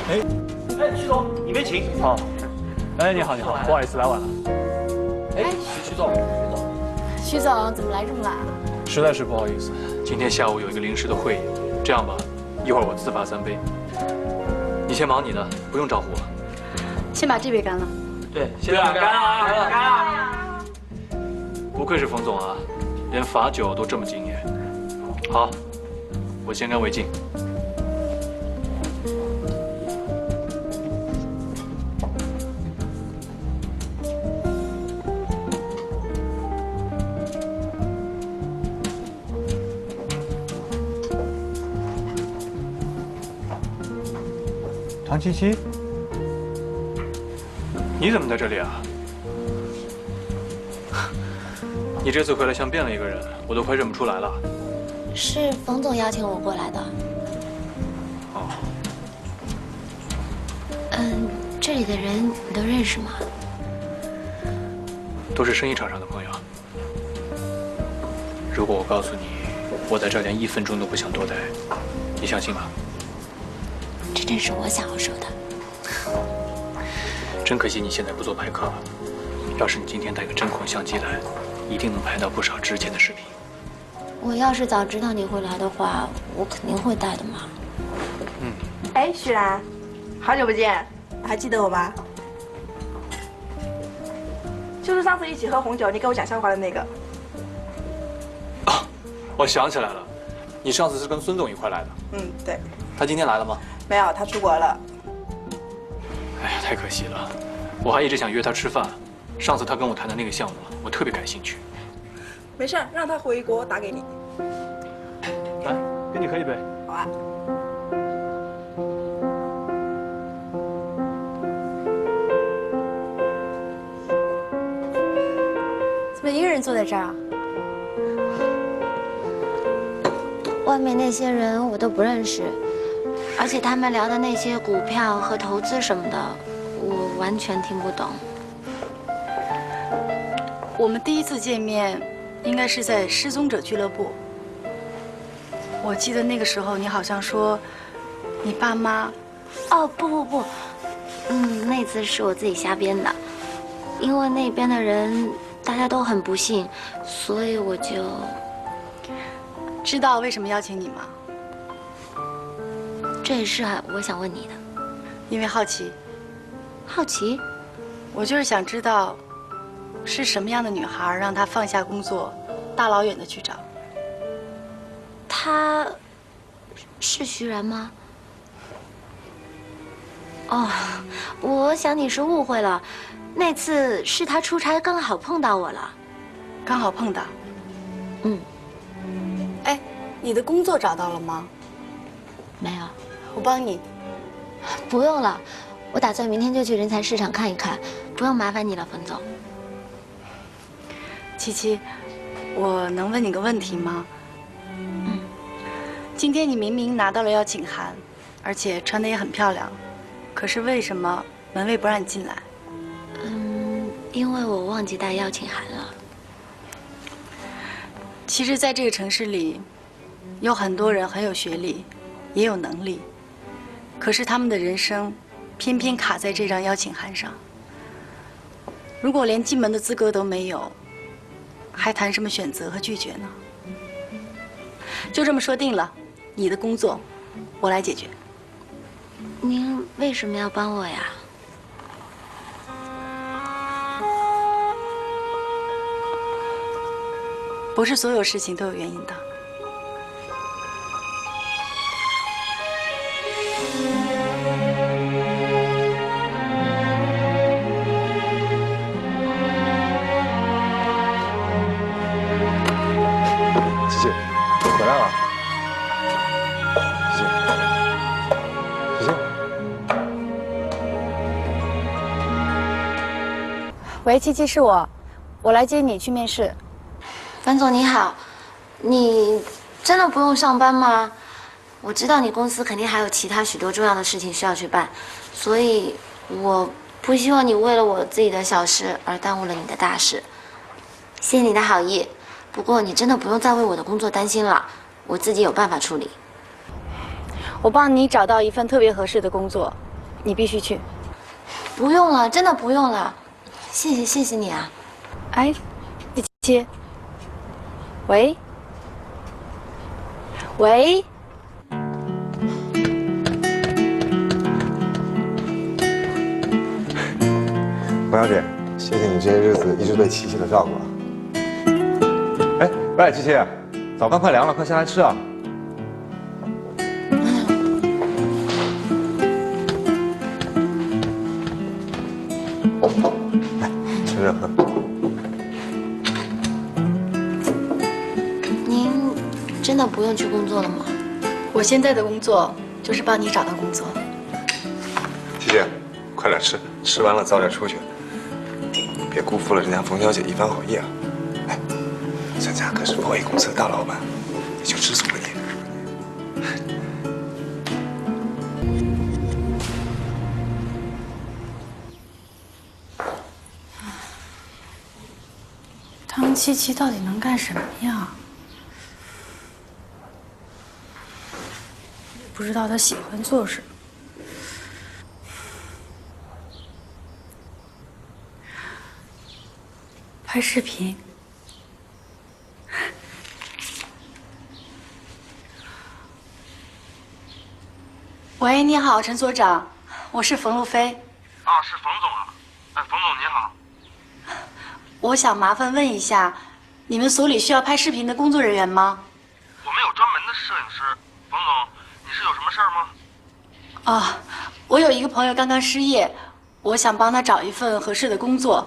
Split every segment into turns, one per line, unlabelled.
哎，徐总，你别请。
哦，哎，你好，你好，不好意思，来晚了。
哎，徐总，
徐总怎么来这么晚啊？
实在是不好意思，今天下午有一个临时的会议。这样吧，一会儿我自罚3杯，你先忙你的，不用招呼我。
先把这杯干了。
对，先干啊，干啊！
不愧是冯总啊，连罚酒都这么敬业。好，我先干为敬。唐七七，你怎么在这里啊？你这次回来像变了一个人，我都快认不出来了。
是冯总邀请我过来的。
哦，
这里的人你都认识吗？
都是生意场上的朋友。如果我告诉你，我在这儿连1分钟都不想多待，你相信吗？
这正是我想要说的。
真可惜你现在不做拍客了。要是你今天带个针孔相机来，一定能拍到不少值钱的视频。
我要是早知道你会来的话，我肯定会带的嘛。
哎，徐然，好久不见，还记得我吗？就是上次一起喝红酒，你给我讲笑话的那个。
哦，我想起来了，你上次是跟孙总一块来的。
对。
他今天来了吗？
没有，他出国了。
哎呀，太可惜了，我还一直想约他吃饭。上次他跟我谈的那个项目，我特别感兴趣。
没事，让他回国打给你。
来，跟你喝一杯。
好啊。
怎么一个人坐在这儿啊？
外面那些人我都不认识，而且他们聊的那些股票和投资什么的，我完全听不懂。
我们第一次见面，应该是在失踪者俱乐部。我记得那个时候，你好像说，你爸妈……
哦，不，那次是我自己瞎编的，因为那边的人大家都很不幸，所以我就……
知道为什么邀请你吗？
这也是我想问你的。
因为好奇。
好奇？
我就是想知道，是什么样的女孩让她放下工作，大老远的去找？
他是徐然吗？哦，我想你是误会了，那次是他出差刚好碰到我了。
刚好碰到。哎，你的工作找到了吗？
没有。
我帮你。
不用了，我打算明天就去人才市场看一看，不用麻烦你了，冯总。
七七，我能问你个问题吗？今天你明明拿到了邀请函，而且穿得也很漂亮，可是为什么门卫不让你进来？
因为我忘记带邀请函了。
其实，在这个城市里，有很多人很有学历，也有能力，可是他们的人生偏偏卡在这张邀请函上。如果连进门的资格都没有，还谈什么选择和拒绝呢？就这么说定了，你的工作我来解决。
您为什么要帮我呀？
不是所有事情都有原因的。
琪琪，回来了。琪琪，琪琪。
喂，七七，是我来接你去面试。
樊总你好，你真的不用上班吗？我知道你公司肯定还有其他许多重要的事情需要去办，所以我不希望你为了我自己的小事而耽误了你的大事。谢谢你的好意，不过你真的不用再为我的工作担心了，我自己有办法处理。
我帮你找到一份特别合适的工作，你必须去。
不用了，真的不用了，谢谢你啊。
哎，琪琪，喂，喂，
冯小姐，谢谢你这些日子一直对琪琪的照顾啊。哎，喂，琪琪，早饭快凉了，快下来吃啊。来，趁热喝。
您真的不用去工作了吗？
我现在的工作就是帮你找到工作。
琪琪，快点吃，吃完了早点出去，别辜负了人家冯小姐一番好意啊！哎，咱家可是某 A 公司的大老板，也就知足了你。
汤七七到底能干什么呀？不知道他喜欢做什么。拍视频。喂，你好，陈所长，我是冯路飞。
啊，是冯总啊。哎，冯总您好。
我想麻烦问一下，你们所里需要拍视频的工作人员吗？
我们有专门的摄影师。冯总，你是有什么事儿吗？
啊，我有一个朋友刚刚失业，我想帮他找一份合适的工作。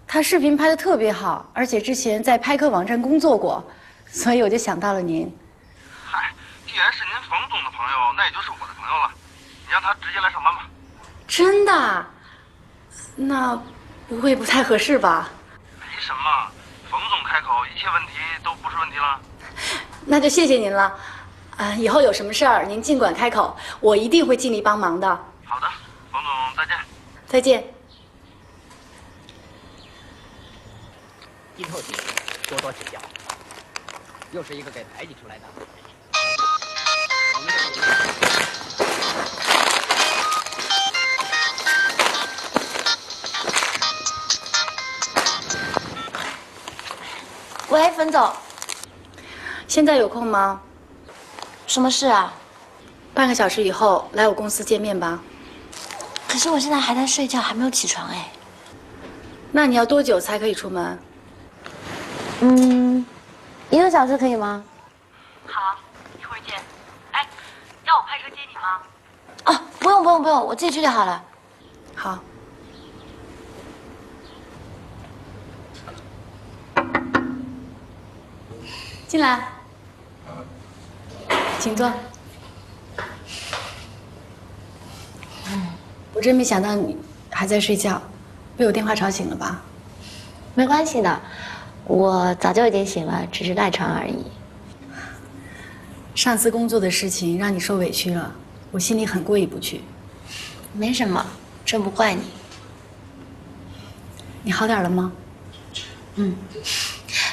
他视频拍得特别好，而且之前在拍客网站工作过，所以我就想到了您。
嗨，既然是您冯总的朋友，那也就是我的朋友了。你让他直接来上班吧。
真的？那不会不太合适吧？
没什么，冯总开口，一切问题都不是问题了。
那就谢谢您了。以后有什么事儿您尽管开口，我一定会尽力帮忙的。
好的，冯总，再见。
再见。
金臭姐，多多指教。又是一个给排挤出来的。我们
喂，冯总，
现在有空吗？
什么事啊？
半个小时以后来我公司见面吧。
可是我现在还在睡觉，还没有起床哎。
那你要多久才可以出门
1个小时可以吗？
好，一会儿见。哎，要我派车接你吗？
哦，不用，我自己去就好了。
好。进来，请坐。我真没想到你还在睡觉，被我电话吵醒了吧？
没关系的，我早就已经醒了，只是赖床而已。
上次工作的事情让你受委屈了，我心里很过意不去。
没什么，这不怪你。
你好点了吗？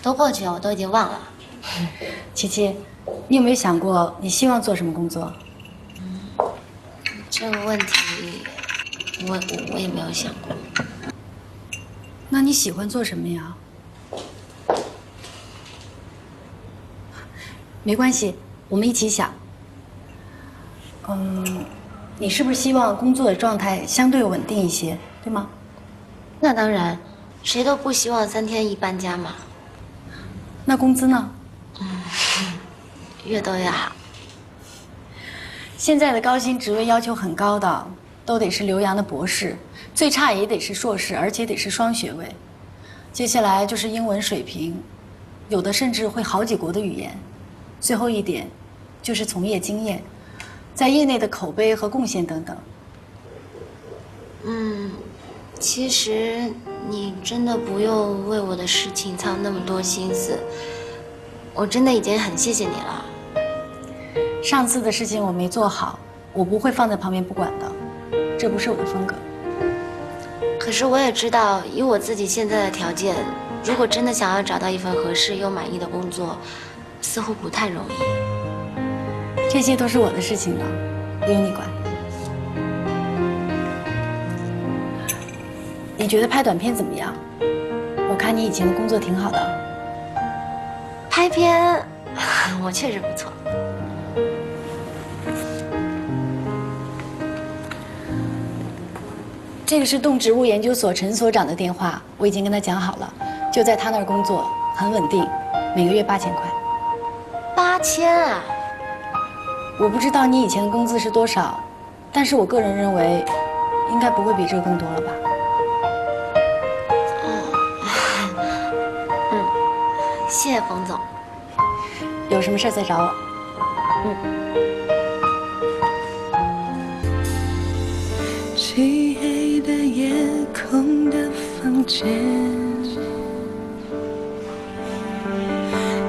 都过去了，我都已经忘了。
琪琪，你有没有想过你希望做什么工作？
这个问题，我也没有想过。
那你喜欢做什么呀？没关系，我们一起想。你是不是希望工作的状态相对稳定一些，对吗？
那当然，谁都不希望3天一搬家嘛。
那工资呢？
越多越好。
现在的高薪职位要求很高的，都得是留洋的博士，最差也得是硕士，而且得是双学位。接下来就是英文水平，有的甚至会好几国的语言。最后一点，就是从业经验，在业内的口碑和贡献等等。
其实你真的不用为我的事情操那么多心思，我真的已经很谢谢你了。
上次的事情我没做好，我不会放在旁边不管的，这不是我的风格。
可是我也知道，以我自己现在的条件，如果真的想要找到一份合适又满意的工作，似乎不太容易。
这些都是我的事情了，不用你管。你觉得拍短片怎么样？我看你以前的工作挺好的。
拍片，我确实不错。
这个是动植物研究所陈所长的电话，我已经跟他讲好了，就在他那儿工作，很稳定，每个月8000块。
8000啊！
我不知道你以前的工资是多少，但是我个人认为，应该不会比这个更多了吧？
谢谢冯总。
有什么事再找我。
漆黑的夜空的房间，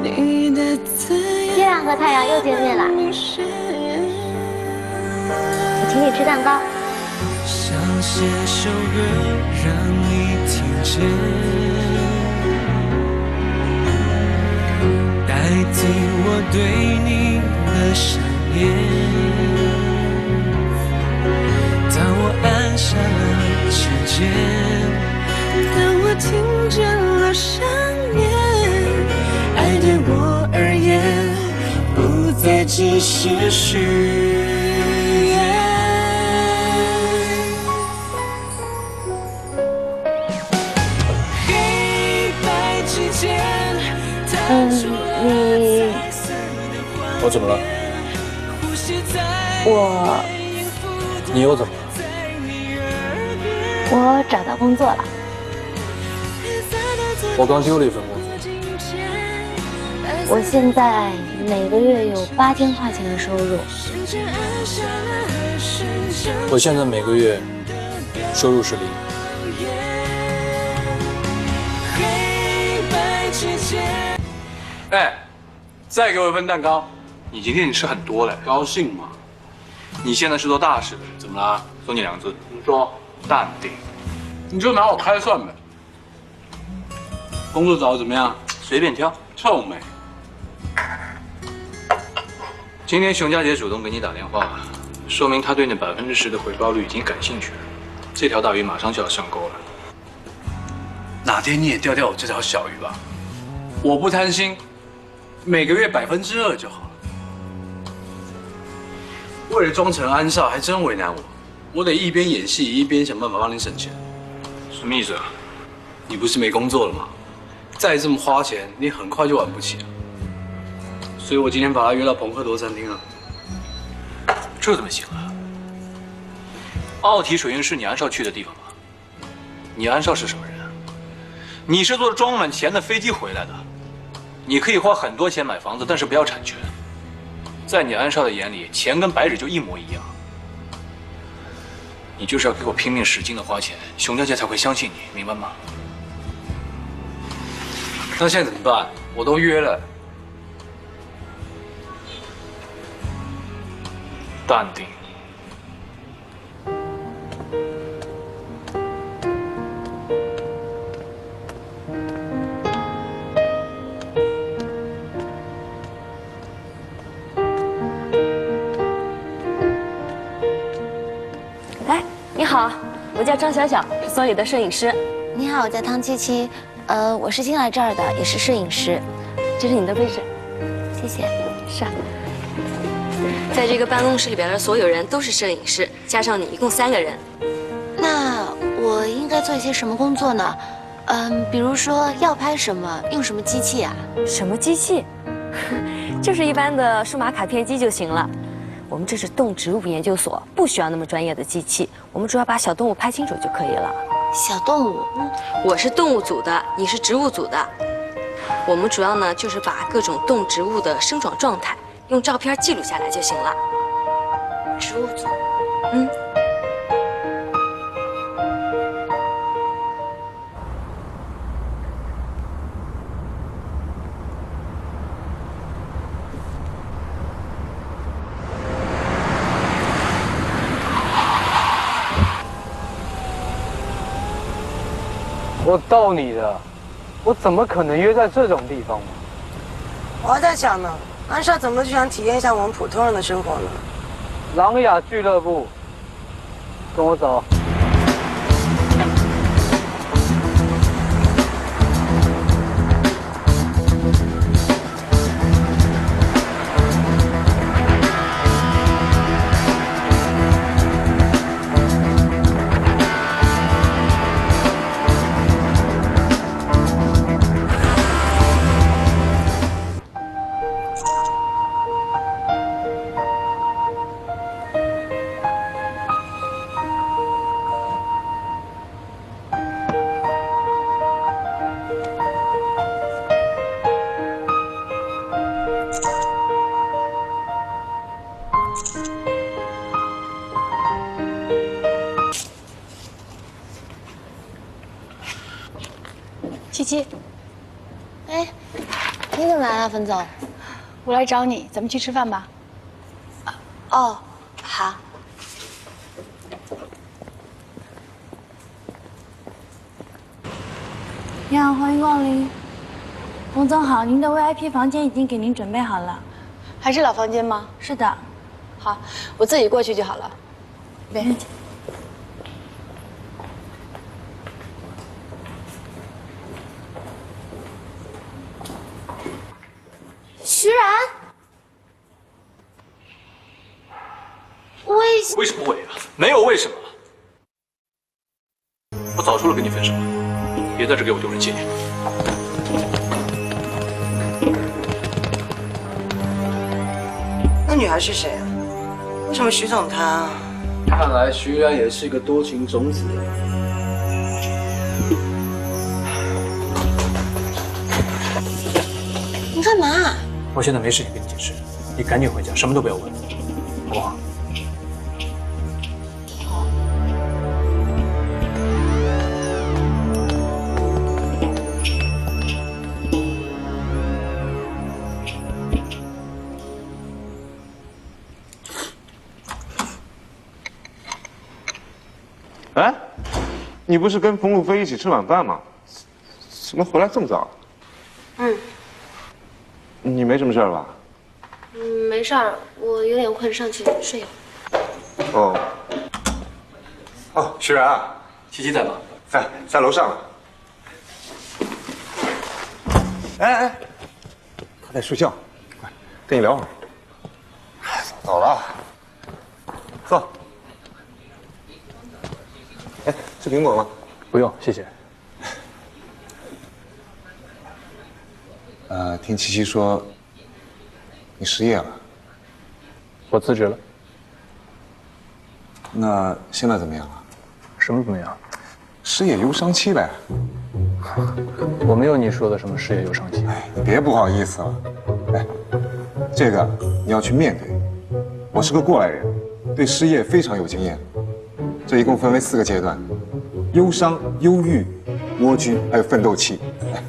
你的字
月亮和太阳又见面了，我请你吃蛋糕。
想写首歌让你听见，代替我对你的想念。当我按下了指尖，当我听见了想念，爱对我而言不再只是誓言。黑白之间，
我怎么了？你又怎么了？
我找到工作了。
我刚丢了一份工作。
我现在每个月有8000块钱的收入。
我现在每个月收入是0。哎，再给我一份蛋糕。你今天你吃很多了，高兴吗？你现在是做大事的，怎么了？送你2个字，你说淡定。你就拿我开涮呗。工作找的怎么样？随便挑。臭美。今天熊佳姐主动给你打电话，说明她对那10%的回报率已经感兴趣了。这条大鱼马上就要上钩了。哪天你也钓我这条小鱼吧。我不贪心，每个月2%就好了。为了装成安少，还真为难我。我得一边演戏一边想办法帮你省钱。什么意思啊？你不是没工作了吗？再这么花钱，你很快就玩不起了。所以我今天把他约到朋克多餐厅了。这怎么行啊？奥体水运是你安少去的地方吗？你安少是什么人啊？你是坐着装满钱的飞机回来的。你可以花很多钱买房子，但是不要产权。在你安少的眼里，钱跟白纸就一模一样。你就是要给我拼命使劲的花钱，熊家姐才会相信你，明白吗？那现在怎么办？我都约了。淡定。
哎，你好，我叫张小小，是所里的摄影师。
你好，我叫汤七七，我是新来这儿的，也是摄影师。
这是你的位置，
谢谢。
是啊。在这个办公室里边的所有人都是摄影师，加上你一共3个人。
那我应该做一些什么工作呢？比如说要拍什么，用什么机器啊？
什么机器？就是一般的数码卡片机就行了。我们这是动植物研究所，不需要那么专业的机器，我们主要把小动物拍清楚就可以了。
小动物？
我是动物组的，你是植物组的。我们主要呢就是把各种动植物的生长状态用照片记录下来就行了。
植物组？
我逗你的，我怎么可能约在这种地方嘛？
我还在想呢，安少怎么就想体验一下我们普通人的生活呢？
琅琊俱乐部，跟我走。
七七，
哎，你怎么来了，冯总？
我来找你，咱们去吃饭吧。
哦，好。
你好，欢迎光临。冯总好，您的 VIP 房间已经给您准备好了。
还是老房间吗？
是的。
好，我自己过去就好了。
没问题。
徐然，
为什么伪啊？没有为什么。我早说了跟你分手，别在这给我丢人现眼。
那女孩是谁啊？为什么徐总他？
看来徐然也是一个多情种子。
你干嘛？
我现在没时间跟你解释，你赶紧回家，什么都不要问，好不好？
哎，你不是跟冯路飞一起吃晚饭吗？怎么回来这么早？
嗯。
你没什么事儿吧？
没事儿，我有点困，上去睡了。
哦。哦，徐然啊，
七七在吗？
在楼上呢。哎，他在睡觉，快跟你聊会儿。走了，坐。哎，吃苹果吗？
不用，谢谢。
听七七说，你失业了。
我辞职了。
那现在怎么样了？
什么怎么样？
失业忧伤期呗。
我没有你说的什么失业忧伤期。
哎，你别不好意思了。哎，这个你要去面对。我是个过来人，对失业非常有经验。这一共分为4个阶段：忧伤、忧郁、蜗居，还有奋斗期。哎，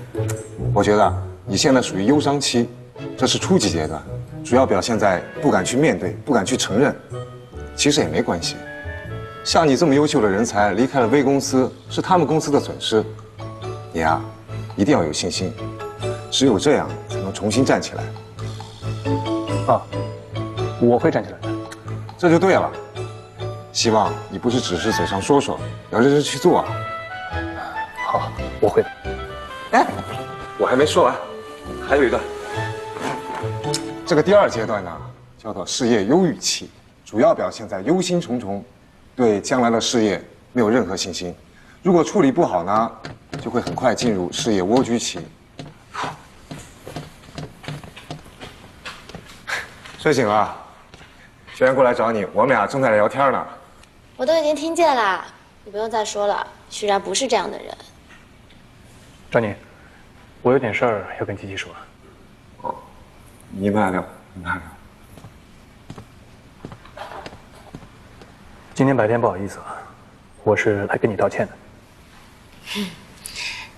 我觉得你现在属于忧伤期，这是初级阶段，主要表现在不敢去面对，不敢去承认。其实也没关系，像你这么优秀的人才离开了微公司，是他们公司的损失。你呀，一定要有信心，只有这样才能重新站起来。
啊，我会站起来的。
这就对了。希望你不是只是嘴上说说，要认真去做啊。
好，我会的。
哎，我还没说完，还有一段。这个第2阶段呢，叫做事业忧郁期，主要表现在忧心忡忡，对将来的事业没有任何信心。如果处理不好呢，就会很快进入事业蜗居期。睡醒了，学员过来找你，我们俩正在聊天呢。
我都已经听见了，你不用再说了。徐然不是这样的人。
张宁，我有点事儿要跟七七说。
哦，你慢聊，你慢聊。
今天白天不好意思啊，我是来跟你道歉的。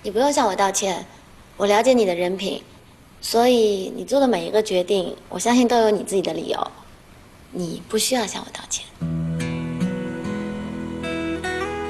你不用向我道歉，我了解你的人品，所以你做的每一个决定，我相信都有你自己的理由，你不需要向我道歉。